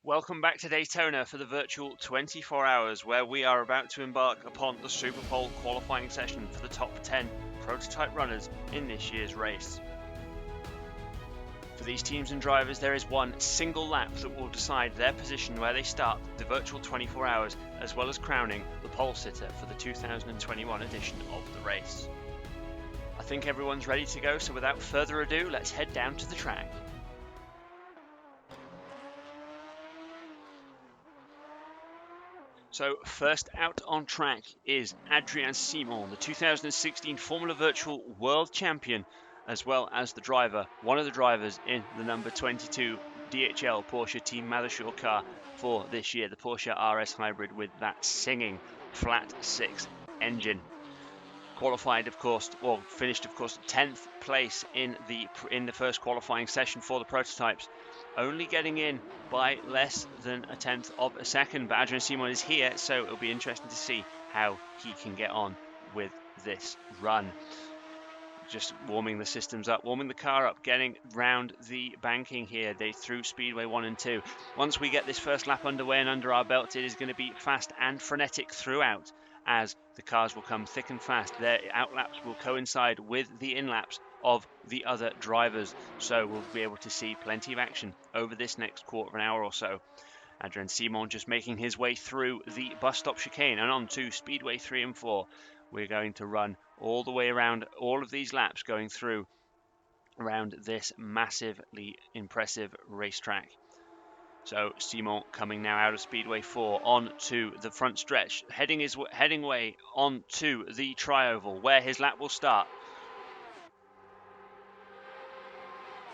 Welcome back to Daytona for the virtual 24 hours where we are about to embark upon the Superpole qualifying session for the top 10 prototype runners in this year's race. For these teams and drivers, there is one single lap that will decide their position where they start the virtual 24 hours, as well as crowning the pole sitter for the 2021 edition of the race. I think everyone's ready to go, so without further ado, let's head down to the track. So first out on track is Adrien Simon, the 2016 Formula Virtual World Champion, as well as the driver, one of the drivers in the number 22 DHL Porsche Team Mattershore car for this year, the Porsche RS Hybrid with that singing flat 6 engine. Qualified, of course, or finished, of course, 10th place in the first qualifying session for the prototypes, only getting in by less than a tenth of a second. But Adrien Simon is here, so it'll be interesting to see how he can get on with this run. Just warming the systems up, warming the car up, getting round the banking here. They through Speedway 1 and 2. Once we get this first lap underway and under our belts, it is going to be fast and frenetic throughout, as the cars will come thick and fast. Their outlaps will coincide with the inlaps of the other drivers, so we'll be able to see plenty of action over this next quarter of an hour or so. Adrien Simon just making his way through the bus stop chicane and on to Speedway 3 and 4. We're going to run all the way around all of these laps, going through around this massively impressive racetrack. So Simon coming now out of Speedway 4 on to the front stretch, heading way on to the tri-oval where his lap will start.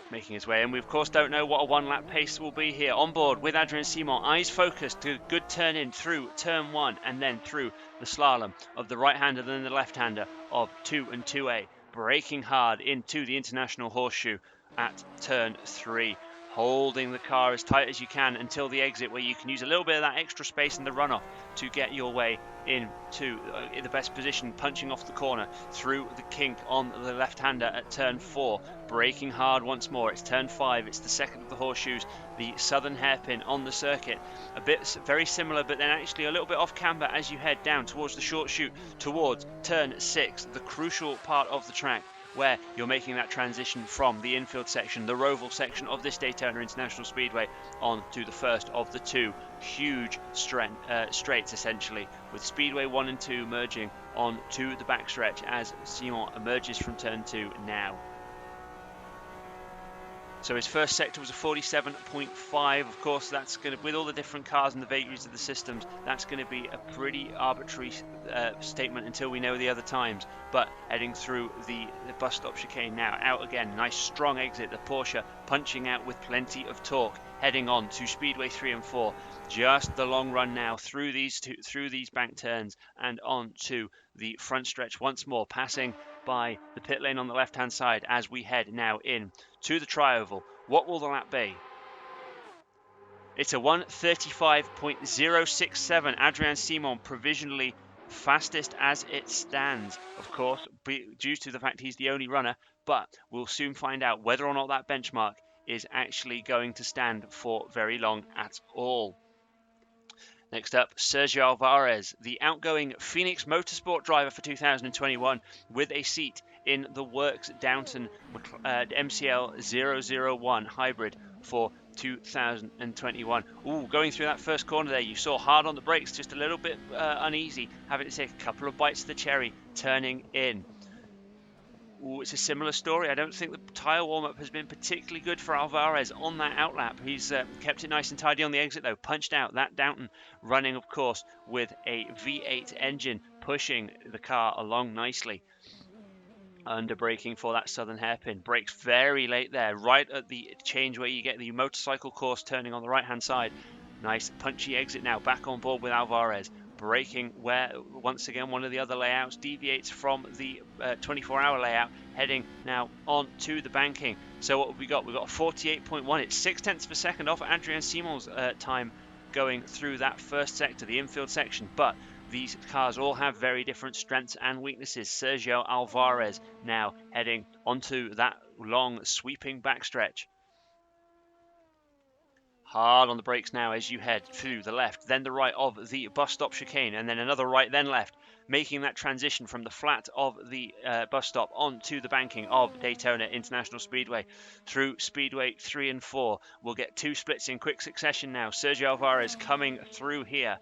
Making his way, and we of course don't know what a one-lap pace will be here. On board with Adrien Simon, eyes focused to good turn in through turn 1 and then through the slalom of the right-hander, then the left-hander of 2 and 2A, braking hard into the International Horseshoe at turn 3. Holding the car as tight as you can until the exit, where you can use a little bit of that extra space in the runoff to get your way into the best position, punching off the corner through the kink on the left-hander at turn 4. Braking hard once more. It's turn 5. It's the second of the horseshoes, the southern hairpin on the circuit. A bit very similar, but then actually a little bit off camber as you head down towards the short chute, towards turn 6, the crucial part of the track, where you're making that transition from the infield section, the roval section of this Daytona International Speedway, on to the first of the two huge straights, essentially, with Speedway 1 and 2 merging on to the backstretch as Simon emerges from turn 2 now. So his first sector was a 47.5. Of course, that's going to, with all the different cars and the vagaries of the systems, that's going to be a pretty arbitrary statement until we know the other times. But heading through the bus stop chicane now, out again, nice strong exit. The Porsche punching out with plenty of torque, heading on to Speedway 3 and 4. Just the long run now through these bank turns and on to the front stretch once more, passing by the pit lane on the left hand side as we head now in to the tri-oval. What will the lap be? It's a 1:35.067. Adrien Simon provisionally fastest as it stands, of course, due to the fact he's the only runner, but we'll soon find out whether or not that benchmark is actually going to stand for very long at all. Next up, Sergio Alvarez, the outgoing Phoenix Motorsport driver for 2021, with a seat in the Works Downton MCL 001 hybrid for 2021. Going through that first corner there, you saw hard on the brakes, just a little bit uneasy, having to take a couple of bites of the cherry, turning in. It's a similar story. I don't think the tyre warm-up has been particularly good for Alvarez on that outlap. He's kept it nice and tidy on the exit, though. Punched out that Downton, running, of course, with a V8 engine, pushing the car along nicely. Under braking for that southern hairpin. Brakes very late there, right at the change where you get the motorcycle course turning on the right-hand side. Nice punchy exit now, back on board with Alvarez. Braking where, once again, one of the other layouts deviates from the 24-hour layout, heading now on to the banking. So what have we got? We've got a 48.1. It's 0.6 of a second off Adrien Simon's time going through that first sector, the infield section. But these cars all have very different strengths and weaknesses. Sergio Alvarez now heading onto that long, sweeping backstretch. Hard on the brakes now as you head to the left, then the right of the bus stop chicane, and then another right, then left, making that transition from the flat of the bus stop onto the banking of Daytona International Speedway through Speedway 3 and 4. We'll get 2 splits in quick succession now. Sergio Alvarez coming through here.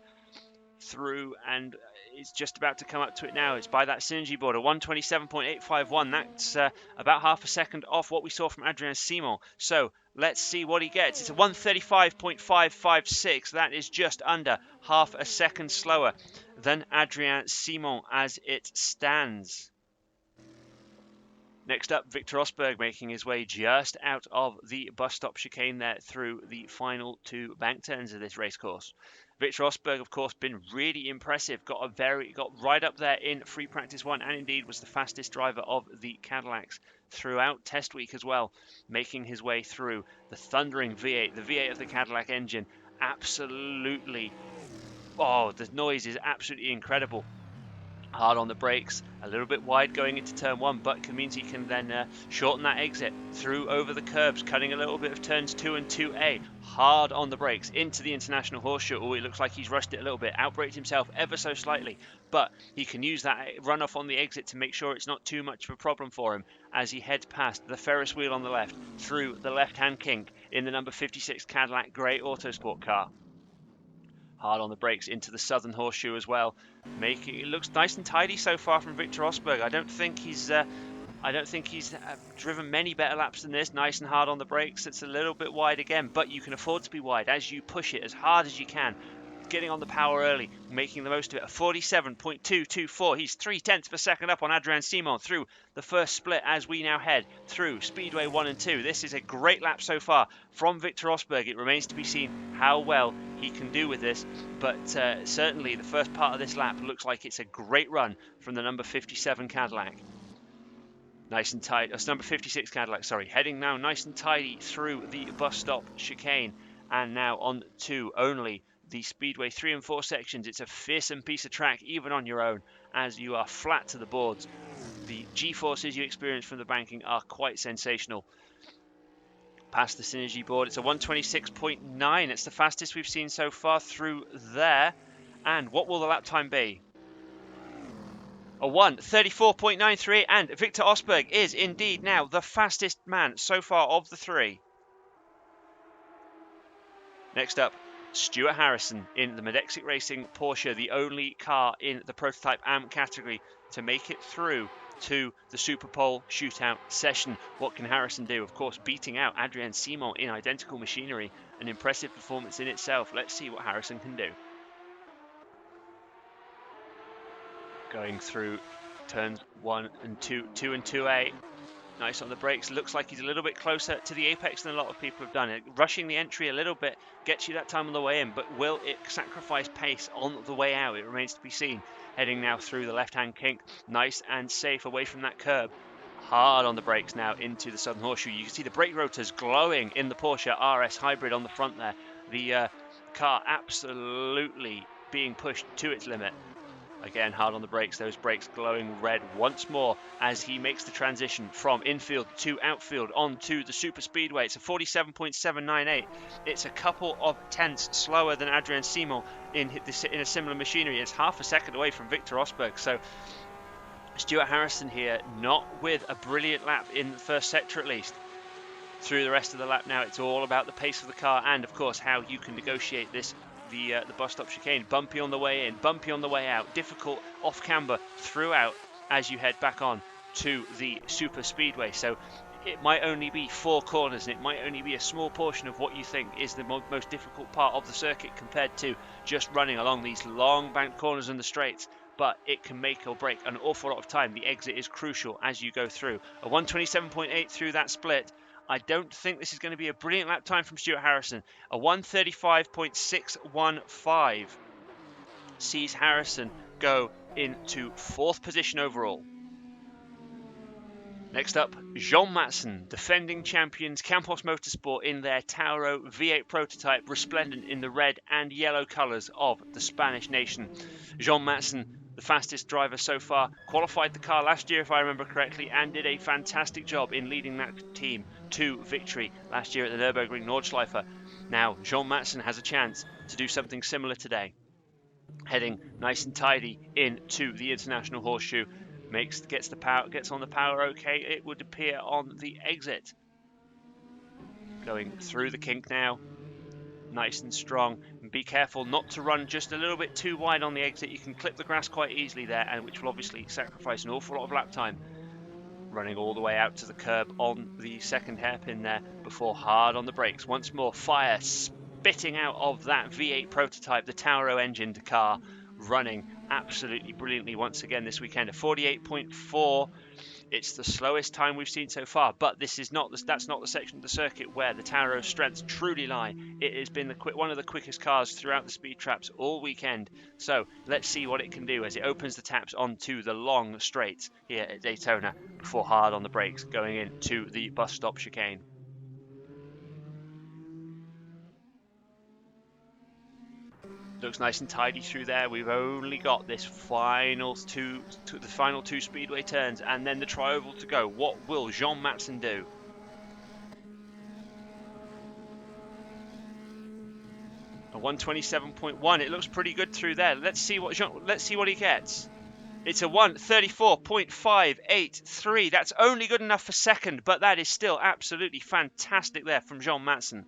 And it's just about to come up to it now. It's by that synergy border, 127.851. That's about half a second off what we saw from Adrian Simon. So let's see what he gets. It's a 135.556. That is just under half a second slower than Adrian Simon as it stands. Next up, Victor Rosberg making his way just out of the bus stop chicane there through the final 2 bank turns of this race course. Victor Rosberg, of course, been really impressive. Got right up there in free practice 1, and indeed was the fastest driver of the Cadillacs throughout test week as well, making his way through the thundering V8, the V8 of the Cadillac engine. Absolutely, the noise is absolutely incredible. Hard on the brakes, a little bit wide going into turn 1, but means he can then shorten that exit through over the curbs, cutting a little bit of turns 2 and 2A. Hard on the brakes into the International Horseshoe. Oh, it looks like he's rushed it a little bit, outbraked himself ever so slightly, but he can use that runoff on the exit to make sure it's not too much of a problem for him as he heads past the Ferris wheel on the left through the left-hand kink in the number 56 Cadillac Grey Autosport car. Hard on the brakes into the Southern Horseshoe as well. It looks nice and tidy so far from Victor Rosberg. I don't think he's driven many better laps than this. Nice and hard on the brakes. It's a little bit wide again, but you can afford to be wide as you push it as hard as you can. Getting on the power early, making the most of it. A 47.224. He's 0.3 of a second up on Adrian Simon through the first split as we now head through Speedway 1 and 2. This is a great lap so far from Victor Rosberg. It remains to be seen how well he can do with this, but certainly the first part of this lap looks like it's a great run from the number 57 Cadillac. Nice and tight. That's number 56 Cadillac, sorry. Heading now nice and tidy through the bus stop chicane, and now on to only the Speedway 3 and 4 sections. It's a fearsome piece of track, even on your own, as you are flat to the boards. The G-forces you experience from the banking are quite sensational. Past the synergy board, it's a 126.9. It's the fastest we've seen so far through there. And what will the lap time be? A 1:34.93, and Victor Rosberg is indeed now the fastest man so far of the 3. Next up, Stuart Harrison in the Medexic Racing Porsche, the only car in the Prototype AM category to make it through to the Superpole Shootout session. What can Harrison do? Of course, beating out Adrian Simon in identical machinery, an impressive performance in itself. Let's see what Harrison can do. Going through turns 1 and 2, 2 and 2A. Nice on the brakes. Looks like he's a little bit closer to the apex than a lot of people have done. Rushing the entry a little bit gets you that time on the way in, but will it sacrifice pace on the way out? It remains to be seen. Heading now through the left-hand kink. Nice and safe away from that curb. Hard on the brakes now into the Southern Horseshoe. You can see the brake rotors glowing in the Porsche RS Hybrid on the front there. The car absolutely being pushed to its limit. Again, hard on the brakes, those brakes glowing red once more as he makes the transition from infield to outfield onto the super speedway. It's a 47.798. It's a couple of tenths slower than Adrian Simon in a similar machinery. It's half a second away from Victor Rosberg. So Stuart Harrison here, not with a brilliant lap in the first sector at least. Through the rest of the lap now, it's all about the pace of the car and, of course, how you can negotiate this. The bus stop chicane, bumpy on the way in, bumpy on the way out, difficult off camber throughout as you head back on to the super speedway. So it might only be 4 corners, and it might only be a small portion of what you think is the most difficult part of the circuit compared to just running along these long banked corners and the straights. But it can make or break an awful lot of time. The exit is crucial as you go through. A 127.8 through that split. I don't think this is going to be a brilliant lap time from Stuart Harrison. A 135.615 sees Harrison go into 4th position overall. Next up, Jean Matson, defending champions Campos Motorsport in their Tauro V8 prototype, resplendent in the red and yellow colours of the Spanish nation. Jean Matson, the fastest driver so far, qualified the car last year if I remember correctly, and did a fantastic job in leading that team to victory last year at the Nürburgring Nordschleife. Now, Jean Matson has a chance to do something similar today. Heading nice and tidy into the International Horseshoe, gets on the power okay, it would appear, on the exit. Going through the kink now, nice and strong, and be careful not to run just a little bit too wide on the exit. You can clip the grass quite easily there, and which will obviously sacrifice an awful lot of lap time. Running all the way out to the curb on the second hairpin there before hard on the brakes. Once more, fire spitting out of that V8 prototype, the Tauro engined car, running absolutely brilliantly once again this weekend. A 48.4. It's the slowest time we've seen so far, but that's not the section of the circuit where the Tauro's strengths truly lie. It has been one of the quickest cars throughout the speed traps all weekend. So let's see what it can do as it opens the taps onto the long straights here at Daytona before hard on the brakes going into the bus stop chicane. Looks nice and tidy through there. We've only got this final two speedway turns and then the tri-oval to go. What will Jean Matson do? A 127.1. It looks pretty good through there. Let's see what he gets. It's a 1:34.583. That's only good enough for second, but that is still absolutely fantastic there from Jean Matson.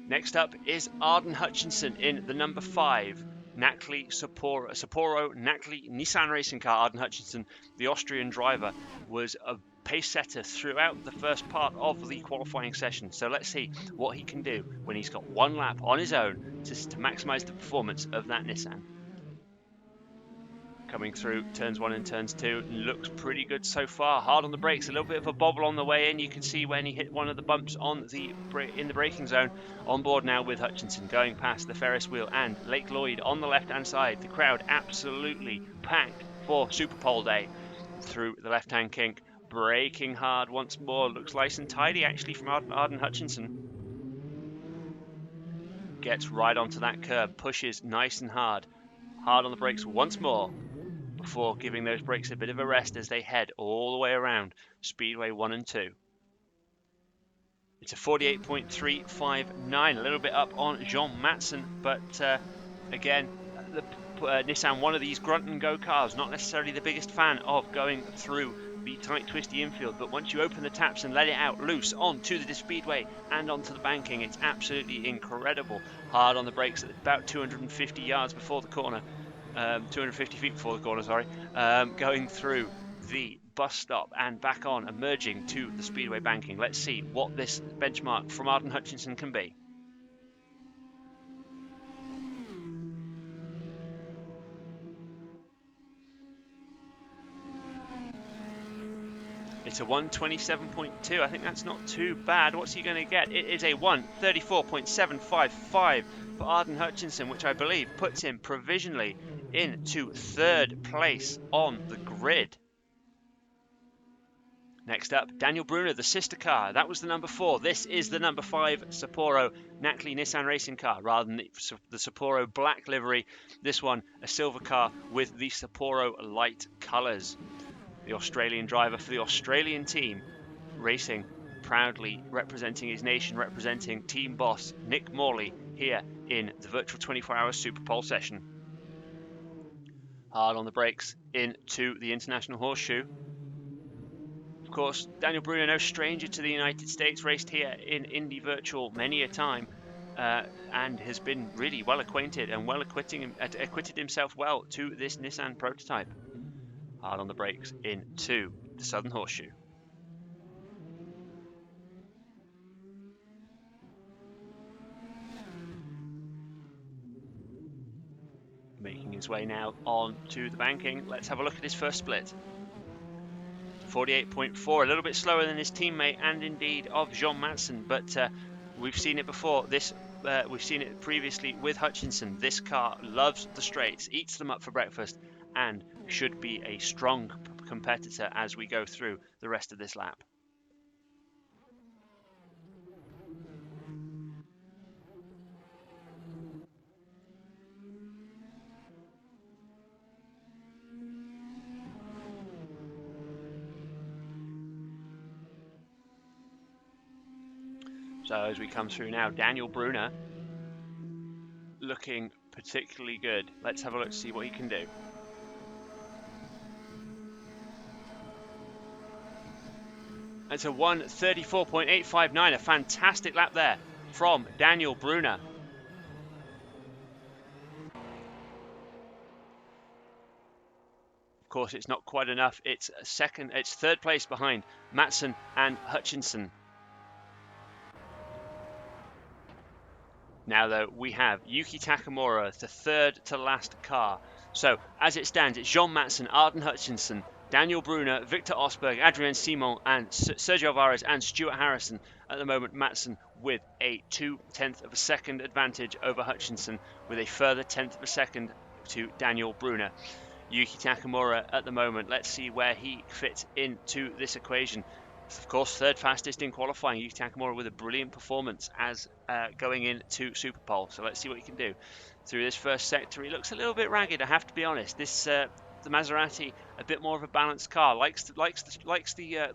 Next up is Arden Hutchinson in the number 5 Sapporo Nacli Nissan racing car. Arden Hutchinson, the Austrian driver, was a pace setter throughout the first part of the qualifying session. So let's see what he can do when he's got one lap on his own to maximise the performance of that Nissan. Coming through turns 1 and turns 2, looks pretty good so far. Hard on the brakes, a little bit of a bobble on the way in. You can see when he hit one of the bumps in the braking zone. On board now with Hutchinson, going past the Ferris wheel and Lake Lloyd on the left-hand side. The crowd absolutely packed for Superpole Day. Through the left-hand kink, braking hard once more. Looks nice and tidy actually from Arden Hutchinson. Gets right onto that curb, pushes nice and hard. Hard on the brakes once more, before giving those brakes a bit of a rest as they head all the way around Speedway 1 and 2. It's a 48.359, a little bit up on Jean Matson, but again, the Nissan, one of these grunt and go cars, not necessarily the biggest fan of going through the tight twisty infield, but once you open the taps and let it out loose onto the speedway and onto the banking, it's absolutely incredible. Hard on the brakes at about 250 yards before the corner. 250 feet before the corner, sorry, going through the bus stop and back on, emerging to the speedway banking. Let's see what this benchmark from Arden Hutchinson can be. It's a 127.2. I think that's not too bad. What's he going to get? It is a 1:34.755 for Arden Hutchinson, which I believe puts him provisionally into 3rd place on the grid. Next up, Daniel Brunner, the sister car. That was the number 4. This is the number 5 Sapporo Nacli Nissan racing car, rather than the Sapporo black livery. This one, a silver car with the Sapporo light colours. The Australian driver for the Australian team, racing proudly, representing his nation, representing team boss Nick Morley here in the virtual 24-hour Superpole session. Hard on the brakes into the International Horseshoe. Of course, Daniel Brunner, no stranger to the United States, raced here in Indy Virtual many a time, and has been really well acquainted and acquitted himself well to this Nissan prototype. Hard on the brakes into the Southern Horseshoe. Making his way now on to the banking. Let's have a look at his first split. 48.4, a little bit slower than his teammate and indeed of Jean Matson, but we've seen it before. We've seen it previously with Hutchinson. This car loves the straights, eats them up for breakfast, and should be a strong competitor as we go through the rest of this lap. So as we come through now, Daniel Brunner looking particularly good. Let's have a look to see what he can do. It's a 1:34.859, a fantastic lap there from Daniel Brunner. Of course, it's not quite enough. It's third place behind Matson and Hutchinson. Now, though, we have Yuki Takamura, the third to last car. So, as it stands, it's Jean Matson, Arden Hutchinson, Daniel Brunner, Victor Osberg, Adrien Simon, and Sergio Alvarez and Stuart Harrison. At the moment, Matson with a 0.2 of a second advantage over Hutchinson, with a further 0.1 of a second to Daniel Brunner. Yuki Takamura at the moment, let's see where he fits into this equation. Of course, third fastest in qualifying. Yuki Takamura with a brilliant performance as going into Superpole. So let's see what he can do. Through this first sector, he looks a little bit ragged, I have to be honest. This the Maserati, a bit more of a balanced car, likes the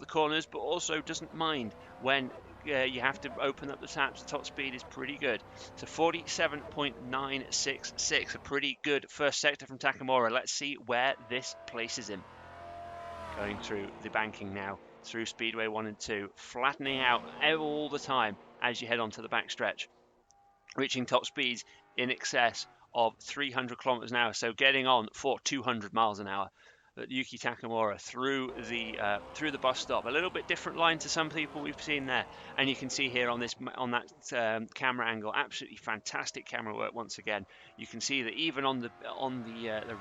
corners, but also doesn't mind when you have to open up the taps. The top speed is pretty good. So 47.966, a pretty good first sector from Takamura. Let's see where this places him. Going through the banking now, through Speedway 1 and 2, flattening out all the time as you head onto the backstretch, reaching top speeds in excess of 300 kilometers an hour, so getting on for 200 miles an hour. But Yuki Takamura through the bus stop, a little bit different line to some people we've seen there, and you can see here on that camera angle, absolutely fantastic camera work once again. You can see that even on the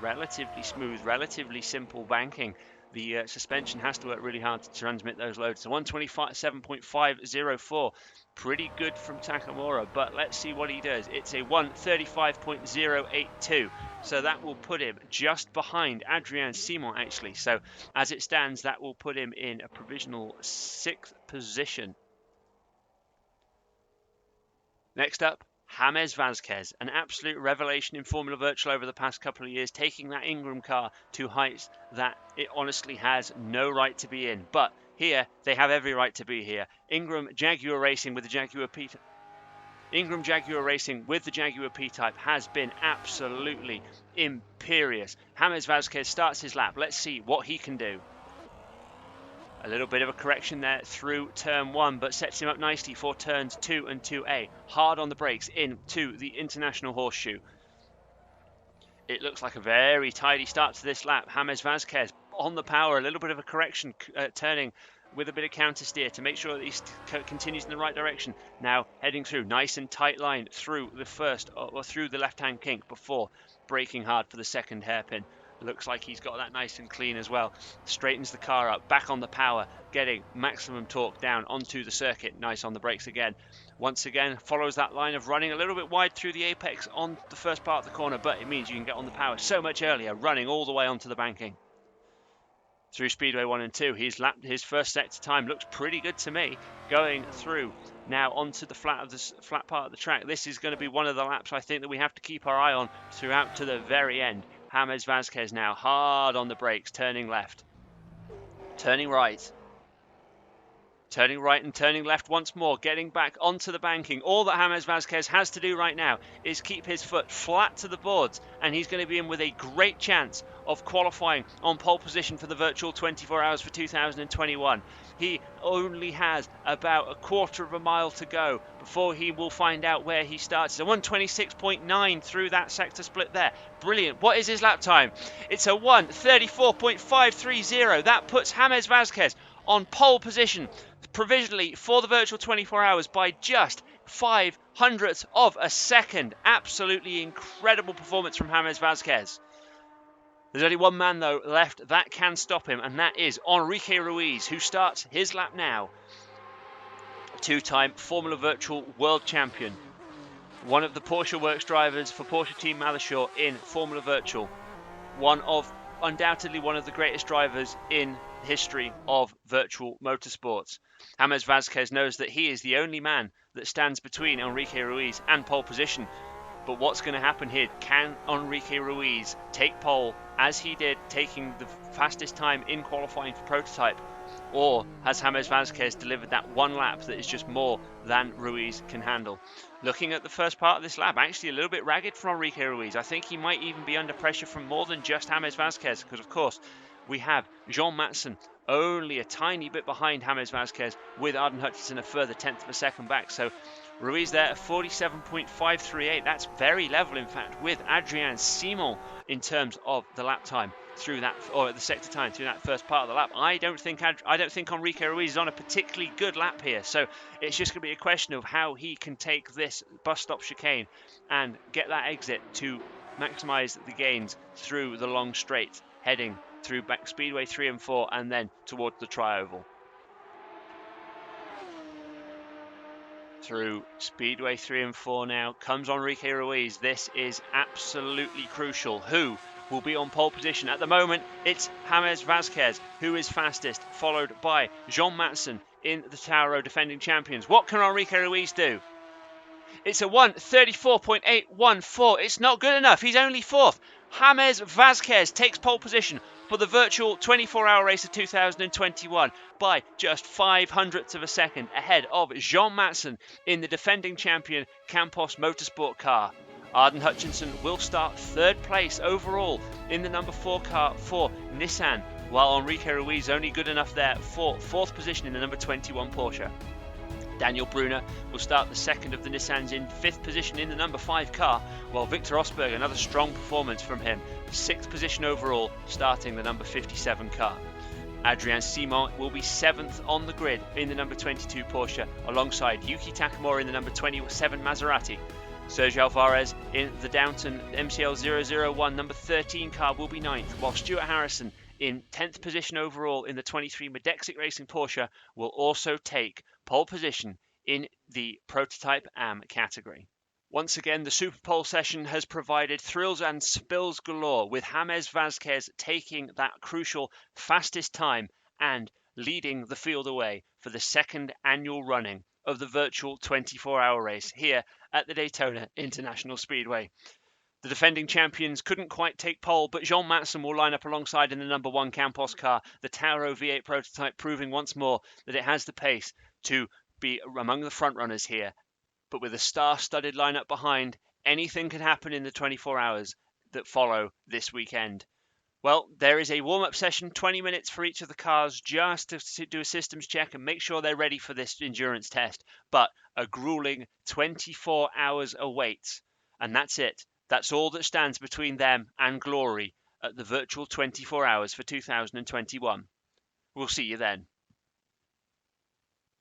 relatively smooth, relatively simple banking, the suspension has to work really hard to transmit those loads. So 127.504, pretty good from Takamura, but let's see what he does. It's a 135.082, so that will put him just behind Adrien Simon, actually. So as it stands, that will put him in a provisional 6th position. Next up, James Vazquez, an absolute revelation in Formula Virtual over the past couple of years, taking that Ingram car to heights that it honestly has no right to be in. But here, they have every right to be here. Ingram Jaguar Racing with the Jaguar P-Type has been absolutely imperious. James Vazquez starts his lap. Let's see what he can do. A little bit of a correction there through turn 1, but sets him up nicely for turns 2 and 2A. Hard on the brakes into the International Horseshoe. It looks like a very tidy start to this lap. James Vazquez on the power, a little bit of a correction, turning with a bit of counter steer to make sure that he continues in the right direction. Now heading through, nice and tight line through the through the left-hand kink before braking hard for the second hairpin. Looks like he's got that nice and clean as well. Straightens the car up, back on the power, getting maximum torque down onto the circuit. Nice on the brakes again. Once again, follows that line of running a little bit wide through the apex on the first part of the corner, but it means you can get on the power so much earlier, running all the way onto the banking. Through Speedway 1 and 2, his first sector time looks pretty good to me. Going through now onto the flat part of the track. This is going to be one of the laps I think that we have to keep our eye on throughout to the very end. James Vazquez now hard on the brakes, turning left, turning right, turning right and turning left once more, getting back onto the banking. All that James Vazquez has to do right now is keep his foot flat to the boards, and he's going to be in with a great chance of qualifying on pole position for the virtual 24 hours for 2021. He only has about a quarter of a mile to go before he will find out where he starts. It's a 126.9 through that sector split there. Brilliant. What is his lap time? It's a 1:34.530. That puts James Vazquez on pole position provisionally for the virtual 24 hours by just 0.05 of a second. Absolutely incredible performance from James Vazquez. There's only one man, though, left that can stop him, and that is Enrique Ruiz, who starts his lap now. Two-time Formula Virtual World Champion. One of the Porsche Works drivers for Porsche Team Malishore in Formula Virtual. Undoubtedly one of the greatest drivers in history of virtual motorsports. James Vazquez knows that he is the only man that stands between Enrique Ruiz and pole position. But what's going to happen here? Can Enrique Ruiz take pole as he did, taking the fastest time in qualifying for prototype? Or has James Vazquez delivered that one lap that is just more than Ruiz can handle? Looking at the first part of this lap, actually a little bit ragged for Enrique Ruiz. I think he might even be under pressure from more than just James Vazquez, because of course we have Jean Matson only a tiny bit behind James Vazquez, with Arden Hutchinson a further tenth of a second back. So Ruiz there at 47.538. That's very level, in fact, with Adrien Simon in terms of the lap time through that, or the sector time through that first part of the lap. I don't think Enrique Ruiz is on a particularly good lap here. So it's just going to be a question of how he can take this bus stop chicane and get that exit to maximise the gains through the long straight, heading through back Speedway 3 and 4 and then towards the tri-oval. Through Speedway 3 and 4 now comes Enrique Ruiz. This is absolutely crucial. Who will be on pole position? At the moment, it's James Vazquez who is fastest, followed by Jean Matson in the Tauro defending champions. What can Enrique Ruiz do? It's a 1:34.814. It's not good enough. He's only fourth. James Vazquez takes pole position for the virtual 24-hour race of 2021 by just 0.05 of a second ahead of Jean Matson in the defending champion Campos Motorsport car. Arden Hutchinson will start third place overall in the number 4 car for Nissan, while Enrique Ruiz only good enough there for fourth position in the number 21 Porsche. Daniel Brunner will start the second of the Nissans in fifth position in the number 5 car, while Victor Rosberg, another strong performance from him, sixth position overall, starting the number 57 car. Adrien Simon will be seventh on the grid in the number 22 Porsche, alongside Yuki Takamura in the number 27 Maserati. Sergio Alvarez in the Downton MCL 001 number 13 car will be ninth, while Stuart Harrison in 10th position overall in the 23 Medexik Racing Porsche will also take pole position in the Prototype AM category. Once again, the Superpole session has provided thrills and spills galore, with James Vazquez taking that crucial fastest time and leading the field away for the second annual running of the virtual 24-hour race here at the Daytona International Speedway. The defending champions couldn't quite take pole, but Jean Matson will line up alongside in the number 1 Campos car, the Tauro V8 prototype, proving once more that it has the pace to be among the front runners here. But with a star-studded lineup behind, anything can happen in the 24 hours that follow this weekend. Well, there is a warm-up session, 20 minutes for each of the cars, just to do a systems check and make sure they're ready for this endurance test. But a grueling 24 hours awaits, and that's it. That's all that stands between them and glory at the virtual 24 hours for 2021. We'll see you then.